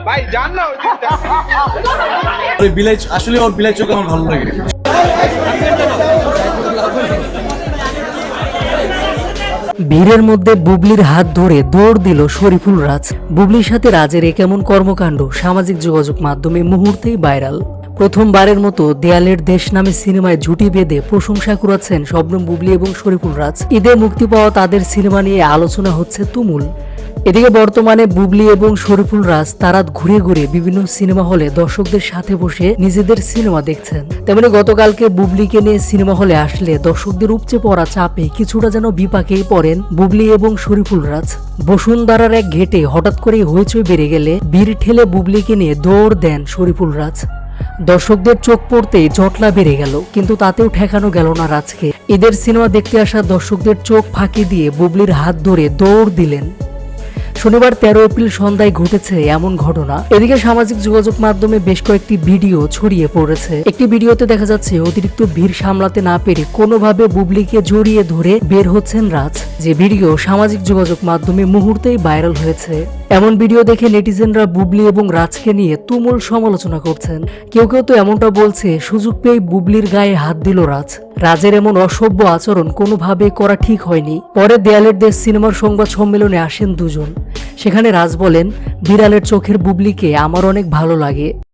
ভাই জান না বিলাই আসলে ওর বিলাই চোখ আমার ভালো লাগে। ভিড়ের মধ্যে বুবলির হাত ধরে দৌড় দিল শরীফুল রাজ। বুবলির সাথে রাজের এ কেমন কর্মকাণ্ড সামাজিক যোগাযোগ মাধ্যমে মুহূর্তেই ভাইরাল। প্রথমবারের মতো দেয়ালের দেশ নামে সিনেমায় জুটি বেঁধে প্রশংসা করেছেন শবনম বুবলি এবং শরীফুল রাজ। ঈদে মুক্তি পাওয়া তাদের সিনেমা নিয়ে আলোচনা হচ্ছে তুমুল। এদিকে বর্তমানে বুবলি এবং শরীফুল রাজ তারা ঘুরে ঘুরে বিভিন্ন সিনেমা হলে দর্শকদের সাথে বসে নিজেদের সিনেমা দেখছেন। তেমনি গতকালকে বুবলিকে নিয়ে সিনেমা হলে আসলে দর্শকদের উপচে পড়া চাপে কিছুটা যেন বিপাকেই পড়েন বুবলি এবং শরীফুল রাজ। বসুন্ধরার এক ঘেটে হঠাৎ করে হইচই বেড়ে গেলে ভিড় ঠেলে বুবলিকে নিয়ে দৌড় দেন শরীফুল রাজ। দর্শকদের চোখ পড়তেই জটলা বেড়ে গেল, কিন্তু তাতেও ঠেকানো গেল না রাজকে। ঈদের সিনেমা দেখতে আসা দর্শকদের চোখ ফাঁকি দিয়ে বুবলির হাত ধরে দৌড় দিলেন। শনিবার 13 এপ্রিল সন্ধ্যায় ঘটেছে এমন ঘটনা। এদিকে সামাজিক যোগাযোগ মাধ্যমে বেশ কয়েকটি ভিডিও ছড়িয়ে পড়েছে। একটি ভিডিওতে দেখা যাচ্ছে অতিরিক্ত ভিড় সামলাতে না পেরে কোনোভাবে বুবলিকে জড়িয়ে ধরে বের হচ্ছেন রাজ, যে ভিডিও সামাজিক যোগাযোগ মাধ্যমে মুহূর্তেই ভাইরাল হয়েছে। এমন ভিডিও দেখে নেটিজেনরা বুবলি এবং রাজকে নিয়ে তুমুল সমালোচনা করছেন। কেউ কেউ তো এমনটা বলছে সুযোগ পেয়ে বুবলির গায়ে হাত দিল রাজ। রাজের এমন অসভ্য আচরণ কোনোভাবে করা ঠিক হয়নি। পরে দেয়ালের দেশ সিনেমার সংবাদ সম্মেলনে আসেন দুজন। সেখানে রাজ বলেন, বিড়ালের চোখের বুবলিকে আমার অনেক ভালো লাগে।